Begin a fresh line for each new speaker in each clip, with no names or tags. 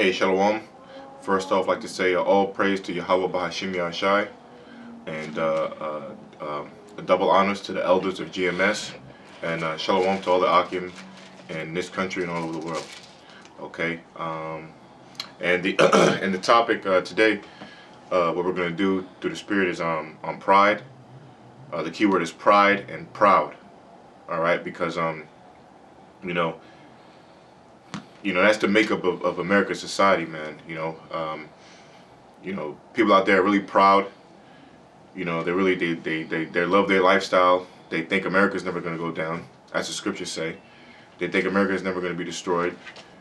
Hey, Shalom. First off, I'd like to say all praise to Yahweh Bahashim Yahshai, and double honors to the elders of GMS, and Shalom to all the Akim in this country and all over the world. Okay, and the and the topic today, what we're going to do through the Spirit is on pride. The key word is pride and proud. All right, because you know, that's the makeup of American society, man. People out there are really proud. They really they love their lifestyle. They think America's never going to go down, as the scriptures say. They think America is never going to be destroyed.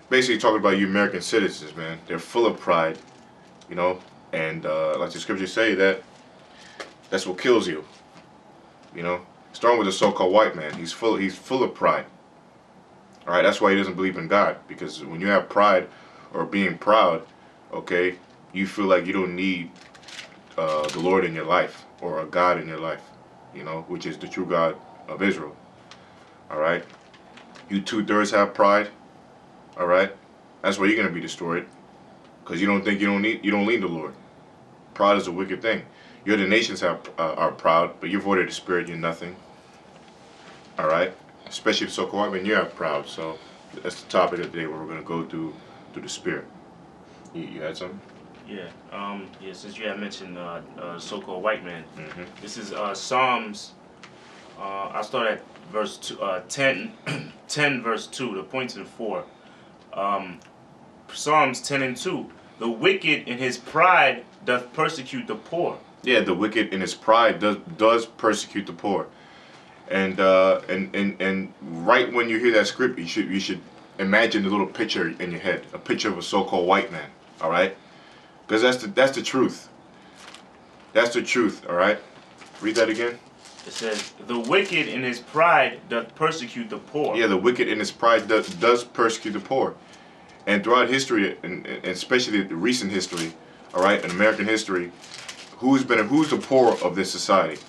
Basically, talking about you American citizens, man. They're full of pride, and like the scriptures say, that's what kills you. Starting with the so-called white man, he's full of pride. All right, that's why he doesn't believe in God, because when you have pride or being proud, okay, you feel like you don't need the Lord in your life or a God in your life, which is the true God of Israel. All right, you 2/3 have pride. All right, that's why you're gonna be destroyed, because you don't need the Lord. Pride is a wicked thing. You other nations are proud, but you're void of the Spirit. You're nothing. All right. Especially the so-called white man, you have proud. So that's the topic of the day, where we're going to go through the Spirit. You had something?
Yeah. Since you had mentioned so-called white man, this is Psalms. I start at verse 10, 10 verse 2. The point to the 4. Psalms 10 and 2. The wicked in his pride doth persecute the poor.
Yeah, the wicked in his pride does persecute the poor. And right when you hear that script, you should imagine a little picture in your head, a picture of a so-called white man. All right, because that's the truth. That's the truth. All right, read that again.
It says, "The wicked in his pride doth persecute the poor."
Yeah, the wicked in his pride does persecute the poor, and throughout history, and especially the recent history, all right, in American history, who's the poor of this society?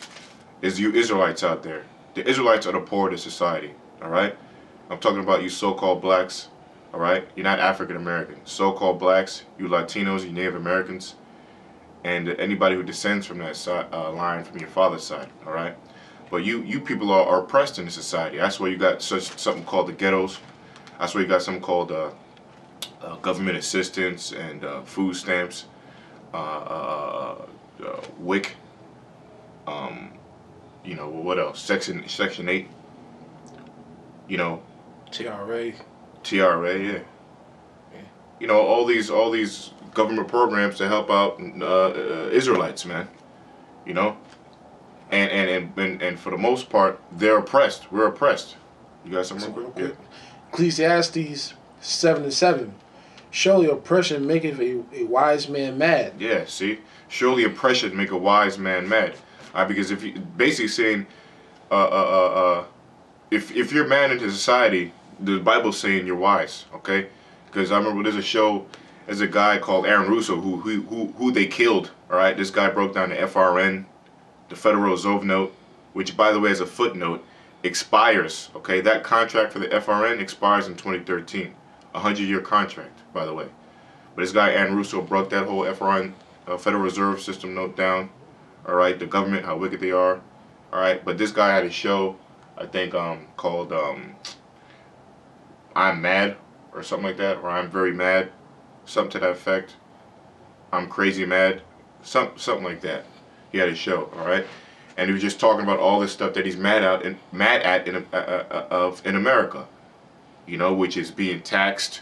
Is you Israelites out there. The Israelites are the poor of the society, all right? I'm talking about you so-called blacks, all right? You're not African American. So-called blacks, you Latinos, you Native Americans, and anybody who descends from that line from your father's side, all right? But you people are oppressed in the society. That's why you got something called the ghettos. That's why you got something called government assistance and food stamps, WIC. What else? Section 8.
TRA.
TRA, yeah. All these government programs to help out Israelites, man. And for the most part, they're oppressed. We're oppressed. You got something real quick?
Ecclesiastes 7:7. Surely oppression maketh a wise man mad.
Yeah, see? Surely oppression make a wise man mad. Because if you basically saying, if you're mad into society, the Bible's saying you're wise, okay? Because I remember there's a guy called Aaron Russo who they killed. All right, this guy broke down the FRN, the Federal Reserve Note, which, by the way, as a footnote, expires. Okay, that contract for the FRN expires in 2013, a 100-year contract, by the way. But this guy Aaron Russo broke that whole FRN, Federal Reserve System note down. All right, the government, how wicked they are. All right, but this guy had a show, I think, called "I'm Mad" or something like that, or "I'm Very Mad," something to that effect. "I'm Crazy Mad," something like that. He had a show, all right, and he was just talking about all this stuff that he's mad at in America, which is being taxed.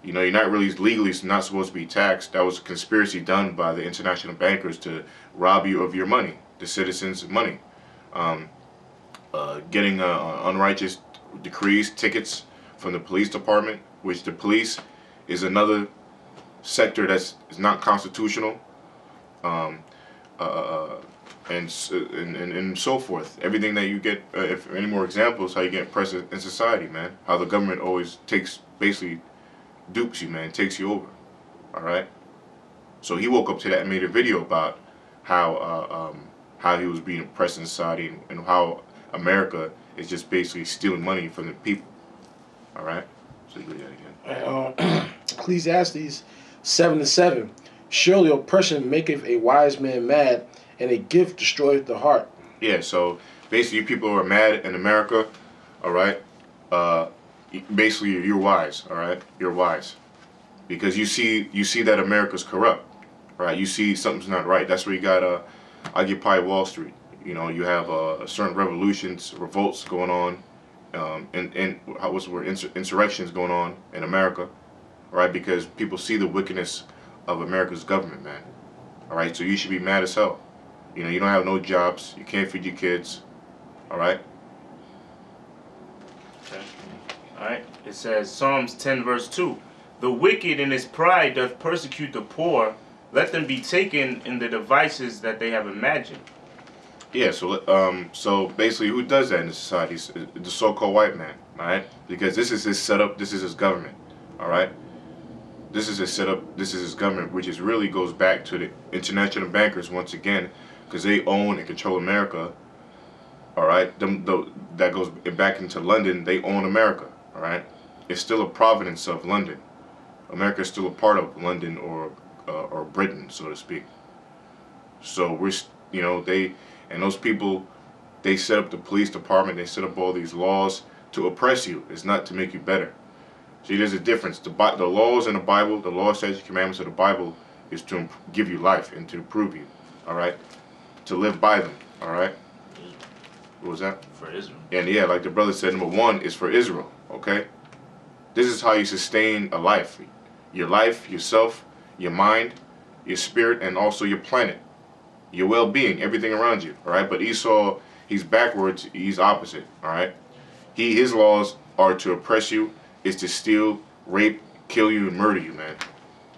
You're not really legally not supposed to be taxed. That was a conspiracy done by the international bankers to rob you of your money, the citizens' money. Getting unrighteous decrees, tickets from the police department, which the police is another sector is not constitutional, and so forth. Everything that you get, if any more examples, how you get oppressed in society, man. How the government always basically dupes you, man, takes you over. All right. So he woke up to that and made a video about how he was being oppressed in society, and how America is just basically stealing money from the people. All right. So you do that again.
Ecclesiastes 7:7. Surely oppression maketh a wise man mad, and a gift destroyeth the heart.
Yeah, so basically, you people are mad in America, all right? Uh, basically, you're wise, all right? You're wise because you see that America's corrupt, right? You see something's not right. That's where you got Occupy Wall Street. You know, you have certain revolutions, revolts going on, and what's the word? Insurrections going on in America, all right? Because people see the wickedness of America's government, man. All right, so you should be mad as hell. You know, you don't have no jobs. You can't feed your kids. All right?
Okay. All right. It says, Psalms 10, verse 2. The wicked in his pride doth persecute the poor. Let them be taken in the devices that they have imagined.
Yeah, so basically, who does that in the society? It's the so-called white man, all right? Because this is his setup. This is his government, all right? This is his setup. This is his government, which is really goes back to the international bankers once again, because they own and control America. All right, that goes back into London. They own America. All right, it's still a province of London. America is still a part of London or Britain, so to speak. So those people, they set up the police department. They set up all these laws to oppress you. It's not to make you better. See, there's a difference. The laws in the Bible, the law, statutes, commandments of the Bible, is to give you life and to improve you. All right, to live by them. All right. What was that?
For Israel.
And yeah, like the brother said, number one is for Israel. Okay. This is how you sustain a life. Your life, yourself, your mind, your spirit, and also your planet, your well-being, everything around you. All right. But Esau, he's backwards. He's opposite. All right. His laws are to oppress you. Is to steal, rape, kill you, and murder you, man.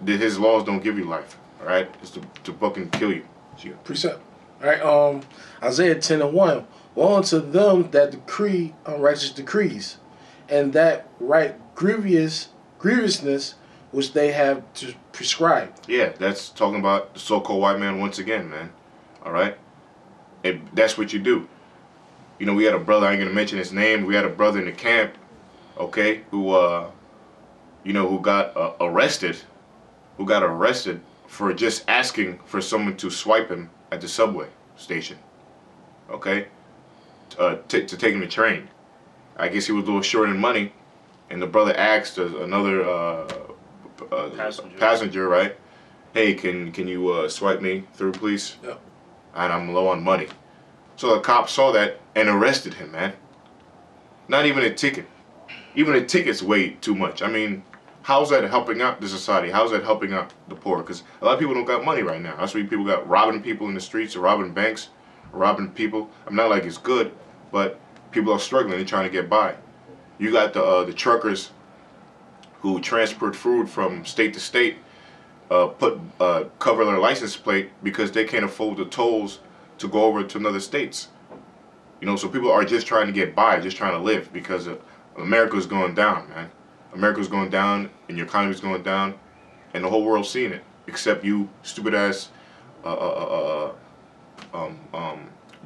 His laws don't give you life, all right? It's to fucking kill you.
Precept. All right, Isaiah 10:1. Woe unto them that decree unrighteous decrees, and that write grievousness which they have to prescribe.
Yeah, that's talking about the so-called white man once again, man. All right? And that's what you do. You know, we had a brother, I ain't going to mention his name. We had a brother in the camp, okay, who got arrested for just asking for someone to swipe him at the subway station, okay, to take him to train. I guess he was a little short in money, and the brother asked another passenger, right, hey, can you swipe me through, please?
Yep.
And I'm low on money. So the cop saw that and arrested him, man. Not even a ticket. Even a ticket's way too much. I mean, how's that helping out the society? How's that helping out the poor? Because a lot of people don't got money right now. That's why people got robbing people in the streets or robbing banks, or robbing people. I'm not like it's good, but people are struggling. They're trying to get by. You got the truckers who transport food from state to state, cover their license plate because they can't afford the tolls to go over to another states. You know, so people are just trying to get by, just trying to live because America's going down, man. America's going down, and your economy's going down, and the whole world's seeing it, except you stupid ass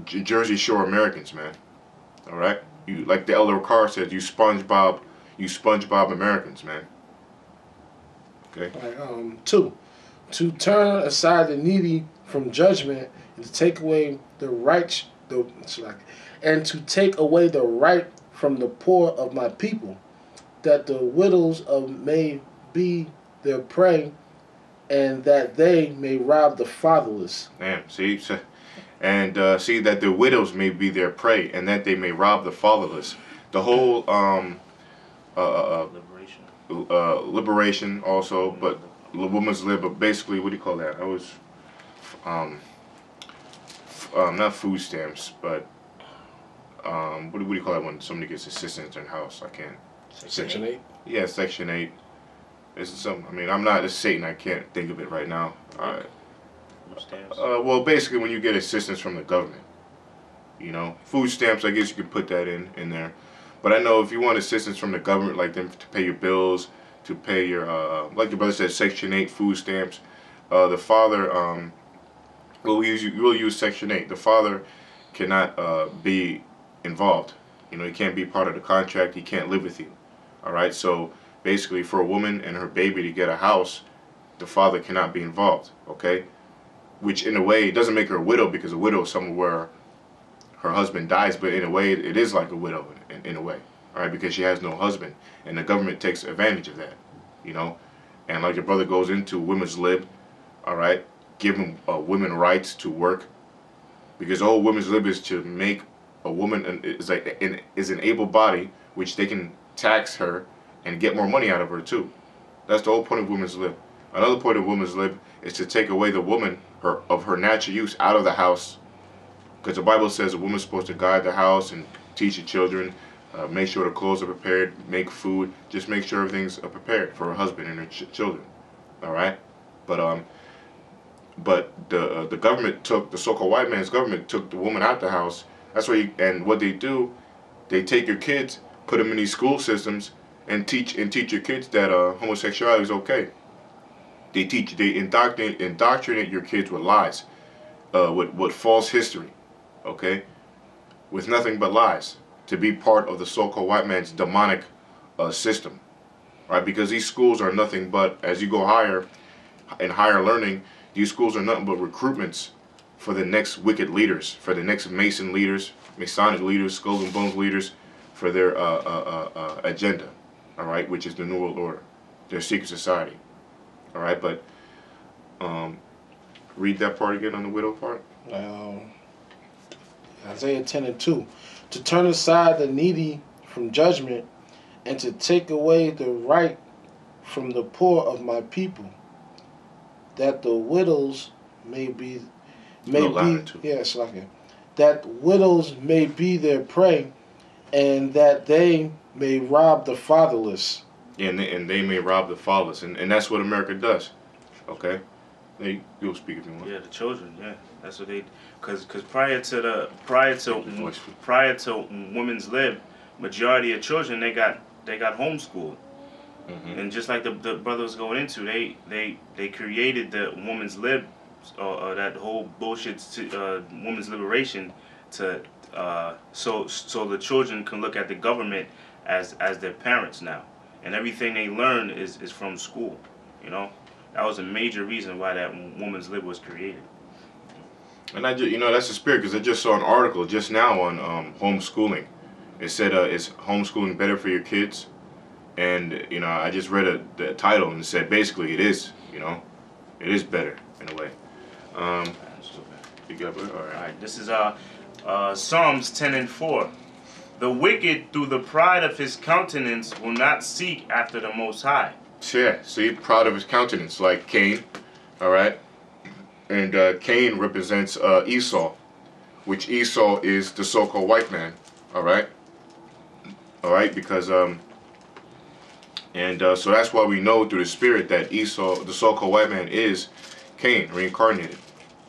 Jersey Shore Americans, man. All right, you like the Elder Carr said, you SpongeBob Americans, man. Okay.
All right, 2. To turn aside the needy from judgment, and to take away the right, and to take away the right from the poor of my people, that the widows may be their prey, and that they may rob the fatherless.
Man, see, and see that the widows may be their prey, and that they may rob the fatherless. The whole liberation also, but women's lib, but basically, what do you call that? I was not food stamps, but what do you call that when somebody gets assistance in house? I can't.
Section 8?
Yeah, Section 8. It's some. I mean, I'm not a Satan. I can't think of it right now.
Food stamps.
Well, basically, when you get assistance from the government, you know, food stamps. I guess you could put that in there. But I know if you want assistance from the government, like them to pay your bills, to pay your like your brother said, Section 8 food stamps. The father we'll use Section 8. The father cannot be involved. You know, he can't be part of the contract. He can't live with you. All right. So basically, for a woman and her baby to get a house, the father cannot be involved. Okay, which in a way doesn't make her a widow, because a widow is somewhere where her husband dies, but in a way it is like a widow in a way. All right, because she has no husband, and the government takes advantage of that, you know. And like your brother goes into women's lib, all right, giving women rights to work, because the whole women's lib is to make a woman is an able body, which they can tax her and get more money out of her too. That's the whole point of women's lib. Another point of women's lib is to take away the woman of her natural use out of the house, because the Bible says a woman's supposed to guide the house and teach the children, make sure the clothes are prepared, make food, just make sure everything's prepared for her husband and her children. All right, but the government took, the so-called white man's government took the woman out the house. That's why, and what they do, they take your kids, put them in these school systems, and teach your kids that homosexuality is okay. They indoctrinate your kids with lies, with false history, okay, with nothing but lies, to be part of the so-called white man's demonic system, right? Because these schools are nothing but, as you go higher in higher learning, these schools are nothing but recruitments for the next wicked leaders, for the next Mason leaders, Masonic leaders, Skull and Bones leaders, for their agenda, all right, which is the New World Order, their secret society, all right. But read that part again on the widow part.
Isaiah 10:2, to turn aside the needy from judgment, and to take away the right from the poor of my people, that the widows that widows may be their prey, and that they may rob the fatherless.
Yeah, and they may rob the fatherless, and that's what America does. Okay, you'll speak if you want.
Yeah, the children. Yeah, that's what they. Because prior to women's lib, majority of children they got homeschooled. Mm-hmm. And just like the brother was going into, they created the women's lib, that whole bullshit women's liberation, to so the children can look at the government as their parents now, and everything they learn is from school. You know, that was a major reason why that women's lib was created.
And that's the spirit, because I just saw an article just now on homeschooling. It said, is homeschooling better for your kids? And I just read the title, and it said basically it is. It is better in a way. You got it? All right.
This is Psalms 10:4. The wicked, through the pride of his countenance, will not seek after the Most High.
Yeah. See, proud of his countenance, like Cain. All right. And Cain represents Esau, which Esau is the so-called white man. All right. All right, because so that's why we know through the spirit that Esau, the so-called white man, is Cain, reincarnated,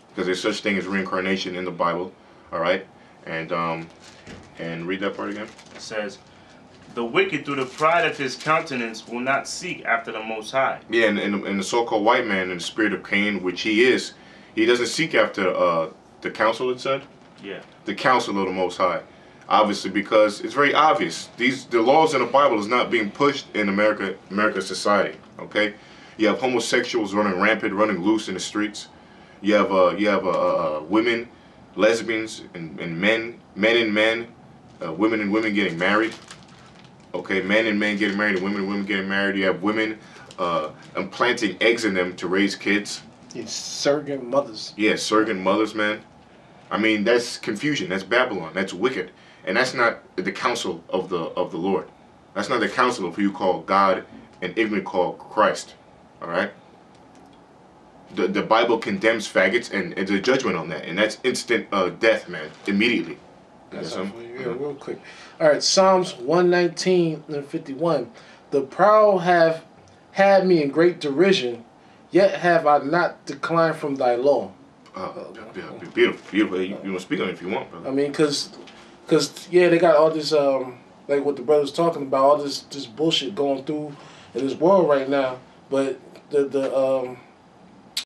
because there's such thing as reincarnation in the Bible. All right, and read that part again.
It says, "The wicked, through the pride of his countenance, will not seek after the Most High."
Yeah, and the so-called white man, in the spirit of Cain, which he is, he doesn't seek after the counsel. It said,
yeah,
the counsel of the Most High. Obviously, because it's very obvious. The laws in the Bible is not being pushed in America's society. Okay, you have homosexuals running rampant, running loose in the streets. You have women, lesbians, and men and men, women and women getting married. Okay, men and men getting married, and women getting married. You have women implanting eggs in them to raise kids.
It's surrogate mothers.
Yeah, surrogate mothers, man. I mean, that's confusion. That's Babylon. That's wicked. And that's not the counsel of the Lord. That's not the counsel of who you call God and ignorant call Christ. All right. The Bible condemns faggots, and there's a judgment on that, and that's instant death, man, immediately.
That's real quick. All right, Psalms 119:51. The proud have had me in great derision, yet have I not declined from thy law.
Beautiful. You want to speak on it if you want, brother.
I mean, cause they got all this like what the brother's talking about, all this bullshit going through in this world right now. But the